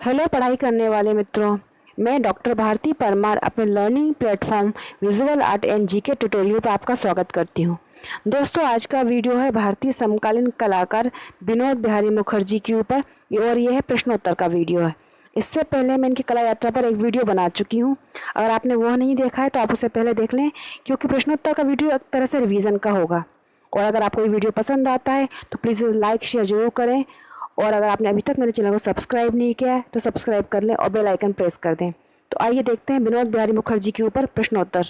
Hello पढ़ाई करने वाले मित्रों, मैं डॉक्टर भारती परमार अपने learning platform visual art and GK tutorial पर आपका स्वागत करती हूं। दोस्तों, आज का वीडियो है भारतीय समकालीन कलाकार विनोद बिहारी मुखर्जी के ऊपर और यह है प्रश्नोत्तर का वीडियो है। इससे पहले मैं इनकी कला यात्रा पर एक वीडियो बना चुकी हूँ। अगर आपने वह नहीं देखा है तो आप उसे पहले देख लें, क्योंकि प्रश्नोत्तर का वीडियो एक तरह से रिवीजन का होगा। और अगर आपको ये वीडियो पसंद आता है तो प्लीज़ लाइक शेयर जरूर करें, और अगर आपने अभी तक मेरे चैनल को सब्सक्राइब नहीं किया है तो सब्सक्राइब कर लें और बेल आइकन प्रेस कर दें। तो आइए देखते हैं विनोद बिहारी मुखर्जी के ऊपर प्रश्नोत्तर।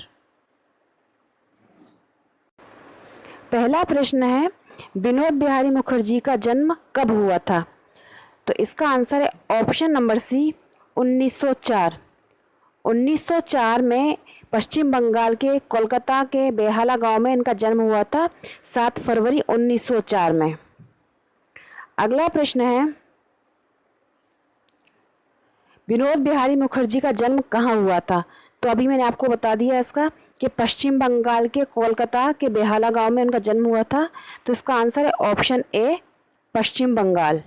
पहला प्रश्न है, विनोद बिहारी मुखर्जी का जन्म कब हुआ था? तो इसका आंसर है ऑप्शन नंबर सी, 1904। 1904 में पश्चिम बंगाल के कोलकाता के बेहाला गांव में इनका जन्म हुआ था, 7 फरवरी 1904 में। अगला प्रश्न है, विनोद बिहारी मुखर्जी का जन्म कहाँ हुआ था? तो अभी मैंने आपको बता दिया इसका कि पश्चिम बंगाल के कोलकाता के बेहाला गांव में उनका जन्म हुआ था। तो इसका आंसर है ऑप्शन ए, पश्चिम बंगाल।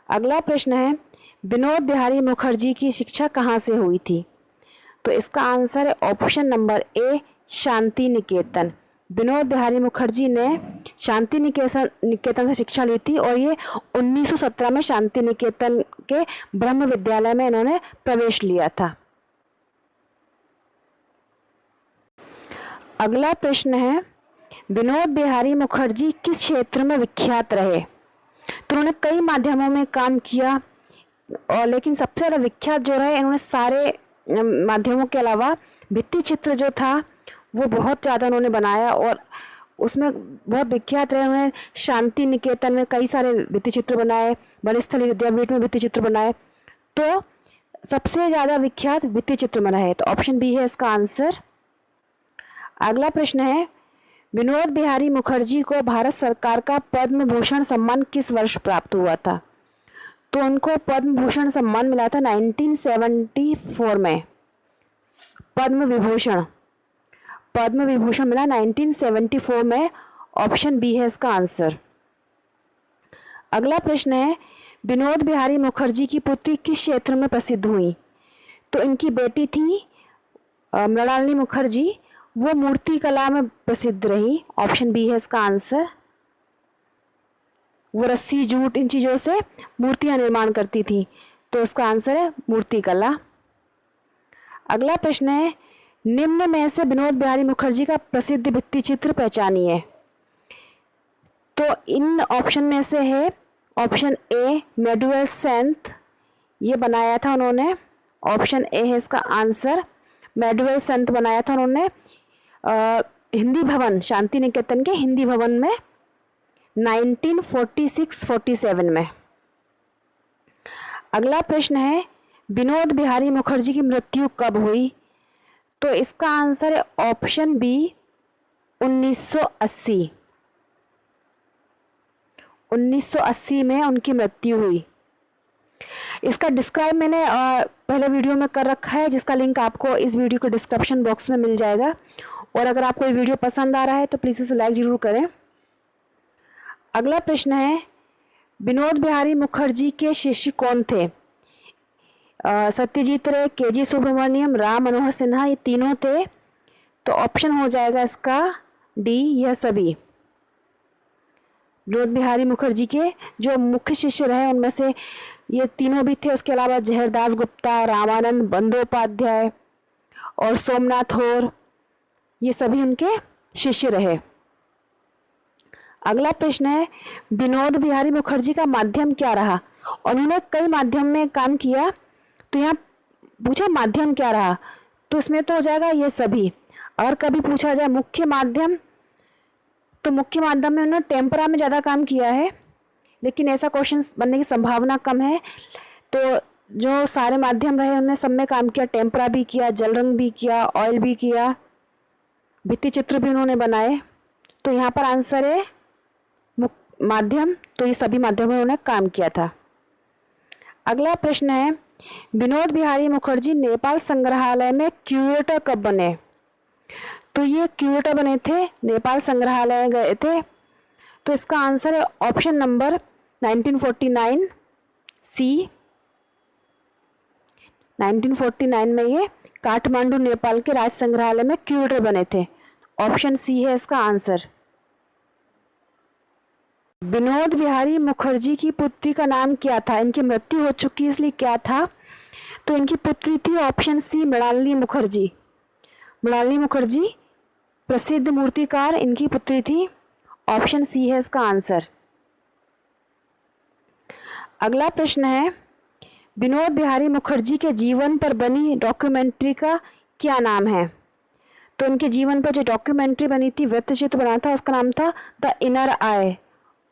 अगला प्रश्न है, विनोद बिहारी मुखर्जी की शिक्षा कहाँ से हुई थी? तो इसका आंसर है option number A, Shanti Niketan. Vinod Bihari Mukherjee ने शांति निकेतन से शिक्षा ली थी और ये 1917 में शांति निकेतन के ब्रह्म विद्यालय में इन्होंने प्रवेश लिया था। अगला प्रश्न है, विनोद बिहारी मुखर्जी किस क्षेत्र में विख्यात रहे? तो उन्होंने कई माध्यमों में काम किया, और लेकिन सबसे ज़्यादा विख्यात जो रहे, इन्होंने सारे माध्यमों के अलावा भित्ति चित्र जो था वो बहुत ज़्यादा उन्होंने बनाया और उसमें बहुत विख्यात रहे। उन्होंने शांति निकेतन में कई सारे भित्ति चित्र बनाए, वनस्थली विद्यापीठ में भित्ति चित्र बनाए, तो सबसे ज़्यादा विख्यात भित्ति चित्र बना है। तो ऑप्शन बी है इसका आंसर। अगला प्रश्न है, विनोद बिहारी मुखर्जी को भारत सरकार का पद्म भूषण सम्मान किस वर्ष प्राप्त हुआ था? तो उनको पद्म भूषण सम्मान मिला था 1974 में। पद्म विभूषण मिला 1974 में। ऑप्शन बी है इसका आंसर। अगला प्रश्न है, विनोद बिहारी मुखर्जी की पुत्री किस क्षेत्र में प्रसिद्ध हुई? तो इनकी बेटी थी मृणालिनी मुखर्जी, वो मूर्ति कला में प्रसिद्ध रही। ऑप्शन बी है इसका आंसर। वो रस्सी, जूट, इन चीज़ों से मूर्तियां निर्माण करती थी, तो उसका आंसर है मूर्ति कला। अगला प्रश्न है, निम्न में से विनोद बिहारी मुखर्जी का प्रसिद्ध भित्ति चित्र पहचानिए। तो इन ऑप्शन में से है ऑप्शन ए, मेडुअल सेंट, ये बनाया था उन्होंने। ऑप्शन ए है इसका आंसर, मेडुअल सेंट बनाया था उन्होंने हिंदी भवन, शांति निकेतन के हिंदी भवन में 1946-47 में। अगला प्रश्न है, विनोद बिहारी मुखर्जी की मृत्यु कब हुई? तो इसका आंसर है ऑप्शन बी, 1980। 1980 में उनकी मृत्यु हुई। इसका डिस्क्राइब मैंने पहले वीडियो में कर रखा है, जिसका लिंक आपको इस वीडियो के डिस्क्रिप्शन बॉक्स में मिल जाएगा। और अगर आपको ये वीडियो पसंद आ रहा है तो प्लीज़ इसे लाइक ज़रूर करें। अगला प्रश्न है, विनोद बिहारी मुखर्जी के शिष्य कौन थे? सत्यजीत रे, के.जी. सुब्रमण्यम, राम मनोहर सिन्हा, ये तीनों थे। तो ऑप्शन हो जाएगा इसका डी, यह सभी। विनोद बिहारी मुखर्जी के जो मुख्य शिष्य रहे उनमें से ये तीनों भी थे। उसके अलावा जहरदास गुप्ता, रामानंद बंदोपाध्याय और सोमनाथ होर, ये सभी उनके शिष्य रहे। अगला प्रश्न है, विनोद बिहारी मुखर्जी का माध्यम क्या रहा? उन्होंने कई माध्यम में काम किया, तो यहाँ पूछा माध्यम क्या रहा, तो इसमें तो हो जाएगा ये सभी। और कभी पूछा जाए मुख्य माध्यम, तो मुख्य माध्यम में उन्होंने टेम्परा में ज़्यादा काम किया है, लेकिन ऐसा क्वेश्चन बनने की संभावना कम है। तो जो सारे माध्यम रहे उन्होंने सब में काम किया, टेम्परा भी किया, जल रंग भी किया, ऑयल भी किया, भित्ति चित्र भी उन्होंने बनाए। तो यहाँ पर आंसर है माध्यम, तो ये सभी माध्यमों में उन्होंने काम किया था। अगला प्रश्न है, विनोद बिहारी मुखर्जी नेपाल संग्रहालय में क्यूरेटर कब बने? तो ये क्यूरेटर बने थे, नेपाल संग्रहालय गए थे। तो इसका आंसर है ऑप्शन नंबर 1949। सी 1949 में ये काठमांडू नेपाल के राज्य संग्रहालय में क्यूरेटर बने थे। ऑप्शन सी है इसका आंसर। विनोद बिहारी मुखर्जी की पुत्री का नाम क्या था? इनकी मृत्यु हो चुकी इसलिए क्या था? तो इनकी पुत्री थी ऑप्शन सी मृणालिनी मुखर्जी। मृणालिनी मुखर्जी प्रसिद्ध मूर्तिकार इनकी पुत्री थी। ऑप्शन सी है इसका आंसर। अगला प्रश्न है, विनोद बिहारी मुखर्जी के जीवन पर बनी डॉक्यूमेंट्री का क्या नाम है? तो इनके जीवन पर जो डॉक्यूमेंट्री बनी थी, वृत्तचित्र बना था, उसका नाम था the inner eye.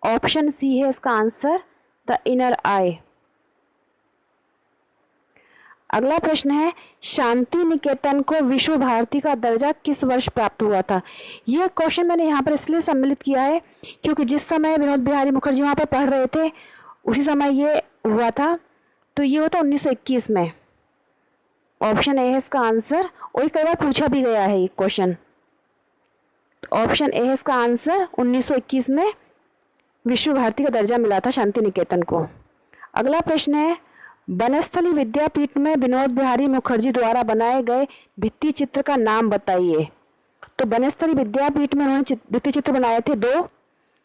Option C है इसका आंसर, द इनर आई। अगला प्रश्न है, शांति निकेतन को विश्व भारती का दर्जा किस वर्ष प्राप्त हुआ था? यह क्वेश्चन मैंने यहाँ पर इसलिए सम्मिलित किया है क्योंकि जिस समय विनोद बिहारी मुखर्जी वहाँ पर पढ़ रहे थे उसी समय ये हुआ था। तो ये होता 1921 में। ऑप्शन ए है इसका आंसर, और कई बार पूछा भी गया है ये क्वेश्चन। ऑप्शन ए है इसका आंसर, 1921 में विश्व भारती का दर्जा मिला था शांति निकेतन को। अगला प्रश्न है, बनस्थली विद्यापीठ में विनोद बिहारी मुखर्जी द्वारा बनाए गए भित्ति चित्र का नाम बताइए। तो बनस्थली विद्यापीठ में उन्होंने भित्ति चित्र बनाए थे 2,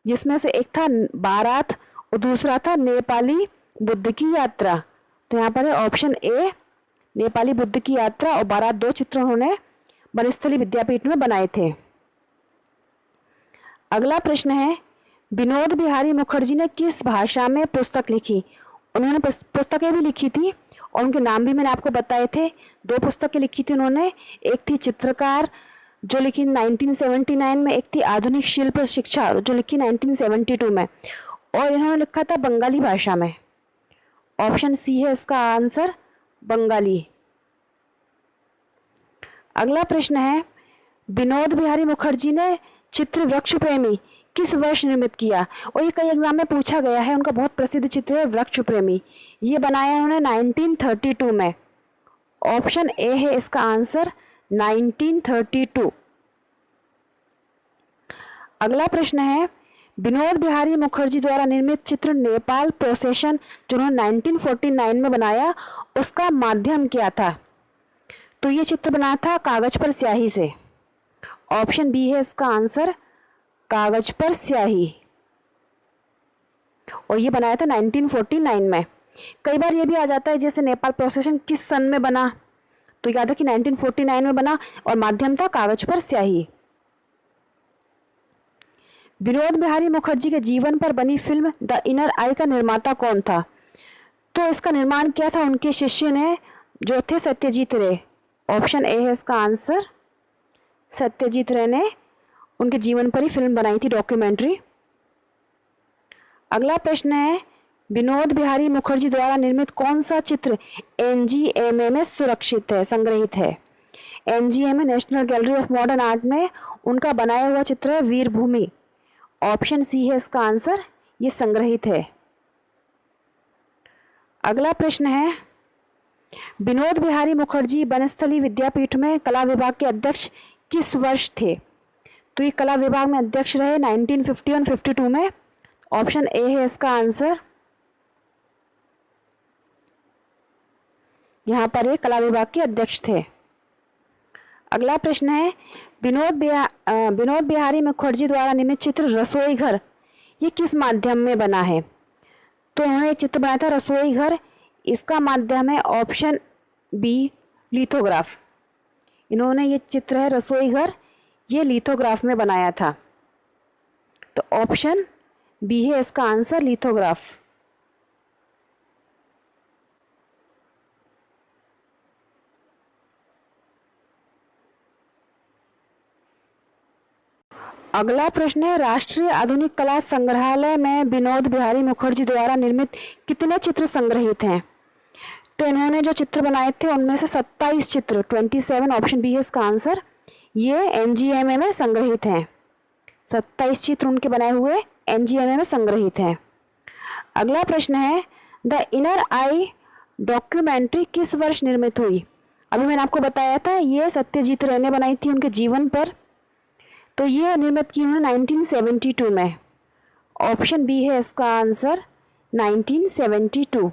जिसमें से एक था बारात और दूसरा था नेपाली बुद्ध की यात्रा। तो यहाँ पर है ऑप्शन ए, नेपाली बुद्ध की यात्रा और बारात, 2 चित्र उन्होंने बनस्थली विद्यापीठ में बनाए थे। अगला प्रश्न है, विनोद बिहारी मुखर्जी ने किस भाषा में पुस्तक लिखी? उन्होंने पुस्तकें भी लिखी थी और उनके नाम भी मैंने आपको बताए थे। 2 पुस्तकें लिखी थी उन्होंने, एक थी चित्रकार जो लिखी 1979 में, एक थी आधुनिक शिल्प शिक्षा जो लिखी 1972 में, और इन्होंने लिखा था बंगाली भाषा में। ऑप्शन सी है इसका आंसर, बंगाली। अगला प्रश्न है, विनोद बिहारी मुखर्जी ने चित्र वृक्ष प्रेमी किस वर्ष निर्मित किया? और ये कई एग्जाम में पूछा गया है। उनका बहुत प्रसिद्ध चित्र है वृक्ष प्रेमी। ये बनाया उन्होंने 1932 में। ऑप्शन ए है इसका आंसर, 1932। अगला प्रश्न है, विनोद बिहारी मुखर्जी द्वारा निर्मित चित्र नेपाल प्रोसेशन जो उन्होंने 1949 में बनाया, उसका माध्यम क्या था? तो ये चित्र बना था कागज पर स्याही से। ऑप्शन बी है इसका आंसर, कागज पर स्याही, और ये बनाया था 1949 में। कई बार ये भी आ जाता है जैसे नेपाल प्रोसेशन किस सन में बना, तो याद है कि 1949 में बना और माध्यम था कागज पर स्याही। विनोद बिहारी मुखर्जी के जीवन पर बनी फिल्म द इनर आई का निर्माता कौन था? तो इसका निर्माण किया था उनके शिष्य ने जो थे सत्यजीत रे। ऑप्शन ए है इसका आंसर, सत्यजीत रे ने उनके जीवन पर ही फिल्म बनाई थी, डॉक्यूमेंट्री। अगला प्रश्न है, विनोद बिहारी मुखर्जी द्वारा निर्मित कौन सा चित्र एनजीएमए में सुरक्षित है, संग्रहित है? NGMA national gallery of modern art में उनका बनाया हुआ चित्र है वीरभूमि। ऑप्शन सी है इसका आंसर, ये संग्रहित है। अगला प्रश्न है, विनोद बिहारी मुखर्जी बनस्थली विद्यापीठ में कला विभाग के अध्यक्ष किस वर्ष थे? तो ये कला विभाग में अध्यक्ष रहे 1951-52 में। ऑप्शन ए है इसका आंसर, यहाँ पर ये कला विभाग के अध्यक्ष थे। अगला प्रश्न है, विनोद बिहारी मुखर्जी द्वारा निर्मित चित्र रसोई घर ये किस माध्यम में बना है? तो उन्होंने चित्र बनाया था रसोई घर, इसका माध्यम है ऑप्शन बी, लिथोग्राफ। इन्होंने ये चित्र है रसोई घर, ये लिथोग्राफ में बनाया था। तो ऑप्शन बी है इसका आंसर, लिथोग्राफ। अगला प्रश्न है, राष्ट्रीय आधुनिक कला संग्रहालय में विनोद बिहारी मुखर्जी द्वारा निर्मित कितने चित्र संग्रहित हैं? तो इन्होंने जो चित्र बनाए थे उनमें से 27 चित्र, 27, ऑप्शन बी है इसका आंसर, ये एनजीएमए में संग्रहित हैं। 27 चित्र उनके बनाए हुए एनजीएमए में संग्रहित हैं। अगला प्रश्न है, द इनर आई डॉक्यूमेंट्री किस वर्ष निर्मित हुई? अभी मैंने आपको बताया था ये सत्यजीत रे ने बनाई थी उनके जीवन पर, तो ये निर्मित की उन्होंने 1972 में। ऑप्शन बी है इसका आंसर, 1972।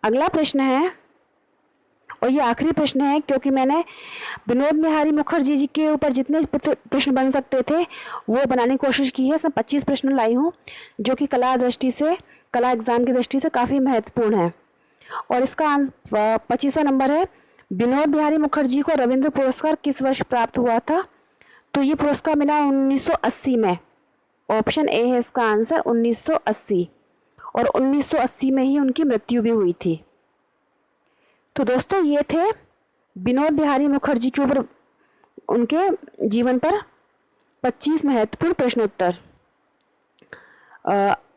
अगला प्रश्न है, और ये आखिरी प्रश्न है क्योंकि मैंने विनोद बिहारी मुखर्जी जी के ऊपर जितने प्रश्न बन सकते थे वो बनाने की कोशिश की है। सब 25 प्रश्न लाई हूँ जो कि कला एग्ज़ाम की दृष्टि से काफ़ी महत्वपूर्ण है। और इसका 25वां नंबर है, विनोद बिहारी मुखर्जी को रविंद्र पुरस्कार किस वर्ष प्राप्त हुआ था? तो ये पुरस्कार मिला 1980 में। ऑप्शन ए है इसका आंसर 1980, और 1980 में ही उनकी मृत्यु भी हुई थी। तो दोस्तों ये थे विनोद बिहारी मुखर्जी के ऊपर उनके जीवन पर 25 महत्वपूर्ण प्रश्नोत्तर।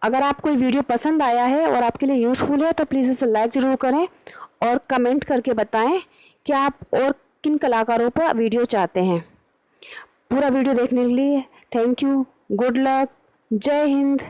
अगर आपको ये वीडियो पसंद आया है और आपके लिए यूज़फुल है तो प्लीज़ इसे लाइक ज़रूर करें और कमेंट करके बताएं कि आप और किन कलाकारों पर वीडियो चाहते हैं। पूरा वीडियो देखने के लिए थैंक यू, गुड लक, जय हिंद।